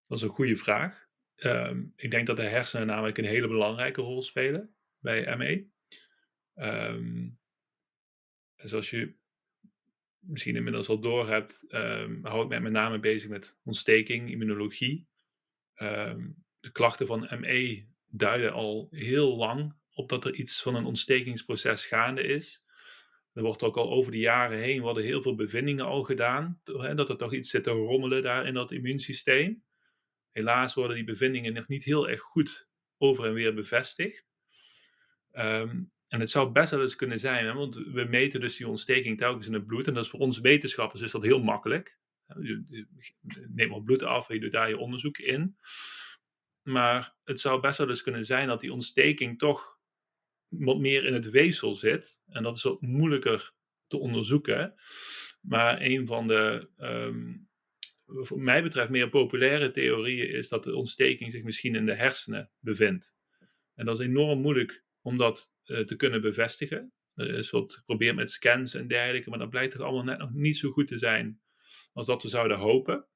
Dat is een goede vraag. Ik denk dat de hersenen namelijk een hele belangrijke rol spelen bij ME. Ehm, en zoals je misschien inmiddels al doorhebt, hou ik mij met name bezig met ontsteking, immunologie. De klachten van ME duiden al heel lang op dat er iets van een ontstekingsproces gaande is. Er wordt ook al over de jaren heen worden heel veel bevindingen al gedaan, dat er toch iets zit te rommelen daar in dat immuunsysteem. Helaas worden die bevindingen nog niet heel erg goed over en weer bevestigd. En het zou best wel eens kunnen zijn, hè, want we meten dus die ontsteking telkens in het bloed. En dat is voor ons wetenschappers is dat heel makkelijk. Je neemt wat bloed af en je doet daar je onderzoek in. Maar het zou best wel eens kunnen zijn dat die ontsteking toch wat meer in het weefsel zit. En dat is wat moeilijker te onderzoeken. Maar een van de, voor mij betreft, meer populaire theorieën is dat de ontsteking zich misschien in de hersenen bevindt. En dat is enorm moeilijk om dat te kunnen bevestigen. Er is wat geprobeerd met scans en dergelijke, maar dat blijkt toch allemaal net nog niet zo goed te zijn als dat we zouden hopen.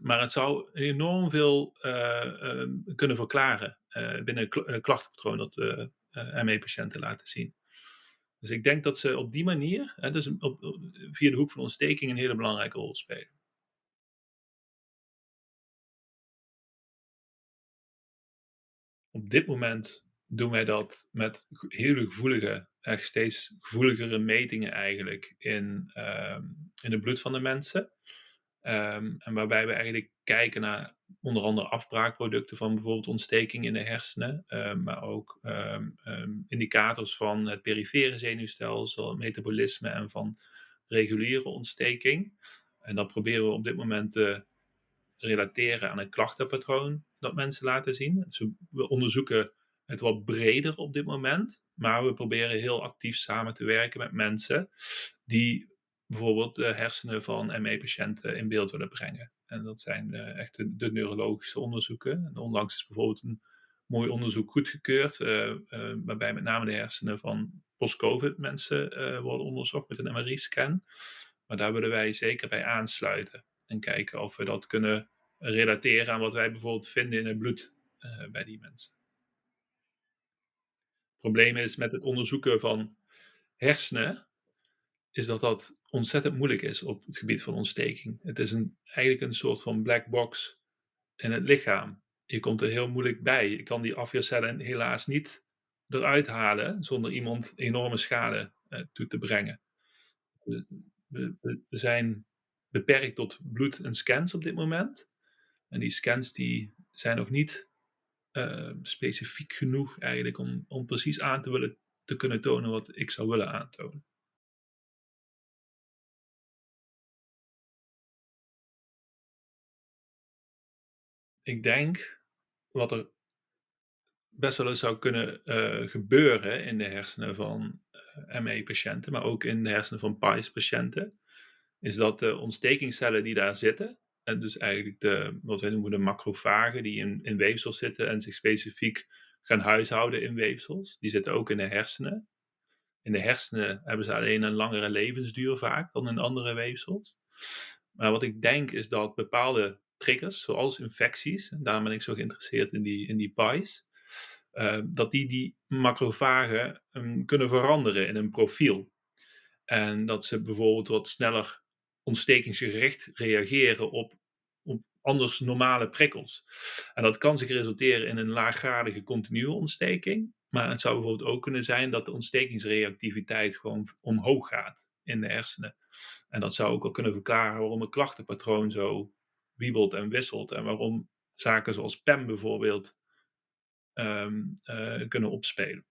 Maar het zou enorm veel kunnen verklaren binnen het klachtenpatroon dat ME-patiënten laten zien. Dus ik denk dat ze op die manier, dus via de hoek van ontsteking, een hele belangrijke rol spelen. Op dit moment doen wij dat met hele gevoelige, echt steeds gevoeligere metingen eigenlijk in het bloed van de mensen. En waarbij we eigenlijk kijken naar onder andere afbraakproducten van bijvoorbeeld ontsteking in de hersenen, maar ook indicators van het perifere zenuwstelsel, het metabolisme en van reguliere ontsteking. En dat proberen we op dit moment te relateren aan een klachtenpatroon dat mensen laten zien. Dus we onderzoeken het wat breder op dit moment, maar we proberen heel actief samen te werken met mensen die bijvoorbeeld de hersenen van ME-patiënten in beeld willen brengen. En dat zijn echt de neurologische onderzoeken. En onlangs is bijvoorbeeld een mooi onderzoek goedgekeurd, waarbij met name de hersenen van post-COVID mensen worden onderzocht met een MRI-scan. Maar daar willen wij zeker bij aansluiten en kijken of we dat kunnen relateren aan wat wij bijvoorbeeld vinden in het bloed bij die mensen. Het probleem is met het onderzoeken van hersenen, is dat dat ontzettend moeilijk is op het gebied van ontsteking. Het is eigenlijk een soort van black box in het lichaam. Je komt er heel moeilijk bij. Je kan die afweercellen helaas niet eruit halen zonder iemand enorme schade toe te brengen. We, we zijn beperkt tot bloed en scans op dit moment. En die scans die zijn nog niet specifiek genoeg eigenlijk om precies aan te kunnen tonen wat ik zou willen aantonen. Ik denk wat er best wel eens zou kunnen gebeuren in de hersenen van ME-patiënten, maar ook in de hersenen van PAIS-patiënten, is dat de ontstekingscellen die daar zitten, en dus eigenlijk wat wij noemen de macrofagen die in weefsels zitten en zich specifiek gaan huishouden in weefsels, die zitten ook in de hersenen. In de hersenen hebben ze alleen een langere levensduur vaak dan in andere weefsels. Maar wat ik denk is dat bepaalde triggers, zoals infecties, en daarom ben ik zo geïnteresseerd in die pies, dat die macrofagen kunnen veranderen in een profiel. En dat ze bijvoorbeeld wat sneller ontstekingsgericht reageren op anders normale prikkels. En dat kan zich resulteren in een laaggradige continue ontsteking. Maar het zou bijvoorbeeld ook kunnen zijn dat de ontstekingsreactiviteit gewoon omhoog gaat in de hersenen. En dat zou ook wel kunnen verklaren waarom een klachtenpatroon zo wiebelt en wisselt. En waarom zaken zoals PEM bijvoorbeeld kunnen opspelen.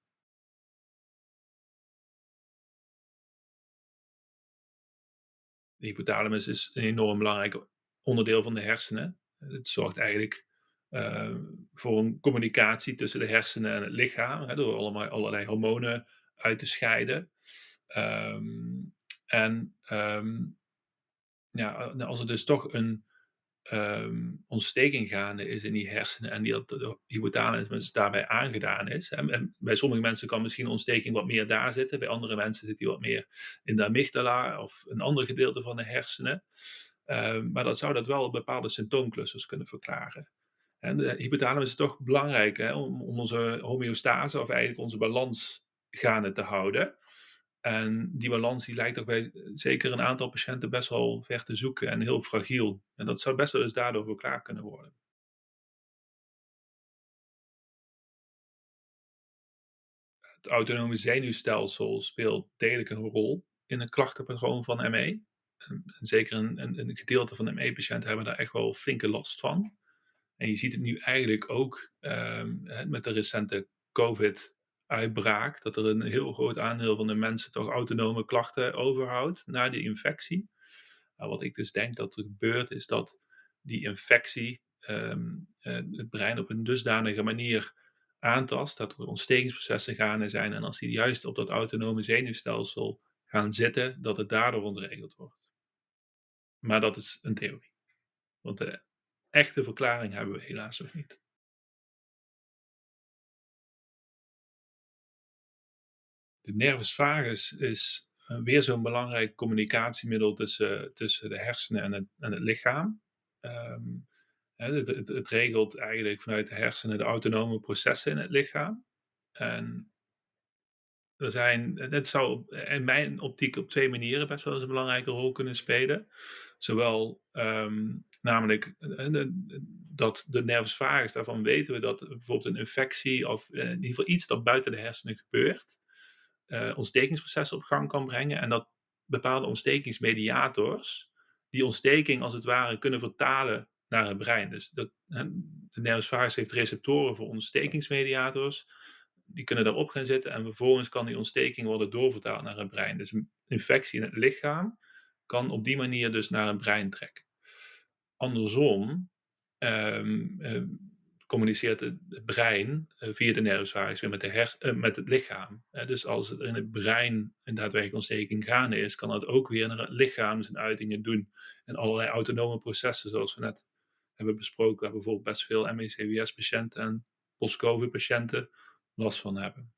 De hypothalamus is een enorm belangrijk onderdeel van de hersenen. Het zorgt eigenlijk voor een communicatie tussen de hersenen en het lichaam, door allerlei hormonen uit te scheiden. Ehm, en ja, als er dus toch een ontsteking gaande is in die hersenen en die dat de hypothalamus daarbij aangedaan is. En bij sommige mensen kan misschien ontsteking wat meer daar zitten, bij andere mensen zit die wat meer in de amygdala of een ander gedeelte van de hersenen. Maar dan zou dat wel bepaalde symptoomclusters kunnen verklaren. En de hypothalamus is toch belangrijk, hè, om onze homeostase of eigenlijk onze balans gaande te houden. En die balans die lijkt ook bij zeker een aantal patiënten best wel ver te zoeken en heel fragiel. En dat zou best wel eens daardoor verklaard kunnen worden. Het autonome zenuwstelsel speelt degelijk een rol in het klachtenpatroon van ME. En zeker een gedeelte van de ME-patiënten hebben daar echt wel flinke last van. En je ziet het nu eigenlijk ook hè, met de recente COVID-uitbraak, dat er een heel groot aandeel van de mensen toch autonome klachten overhoudt na die infectie. Nou, wat ik dus denk dat er gebeurt, is dat die infectie het brein op een dusdanige manier aantast, dat er ontstekingsprocessen gaande zijn. En als die juist op dat autonome zenuwstelsel gaan zitten, dat het daardoor ontregeld wordt. Maar dat is een theorie. Want de echte verklaring hebben we helaas nog niet. De nervus vagus is weer zo'n belangrijk communicatiemiddel tussen de hersenen en het lichaam. Ehm, het regelt eigenlijk vanuit de hersenen de autonome processen in het lichaam. En het zou in mijn optiek op 2 manieren best wel eens een belangrijke rol kunnen spelen. Zowel, namelijk, dat de nervus vagus, daarvan weten we dat bijvoorbeeld een infectie of, in ieder geval iets dat buiten de hersenen gebeurt, ontstekingsprocessen op gang kan brengen. En dat bepaalde ontstekingsmediators die ontsteking als het ware kunnen vertalen naar het brein. Dus de nervus vagus heeft receptoren voor ontstekingsmediators. Die kunnen daarop gaan zitten en vervolgens kan die ontsteking worden doorvertaald naar het brein. Dus een infectie in het lichaam kan op die manier dus naar het brein trekken. Andersom communiceert het brein via de nervus vagus weer met het lichaam. Dus als er in het brein een daadwerkelijke ontsteking gaande is, kan dat ook weer naar het lichaam zijn uitingen doen. En allerlei autonome processen, zoals we net hebben besproken, waar bijvoorbeeld best veel ME/CVS-patiënten en post-COVID-patiënten last van hebben.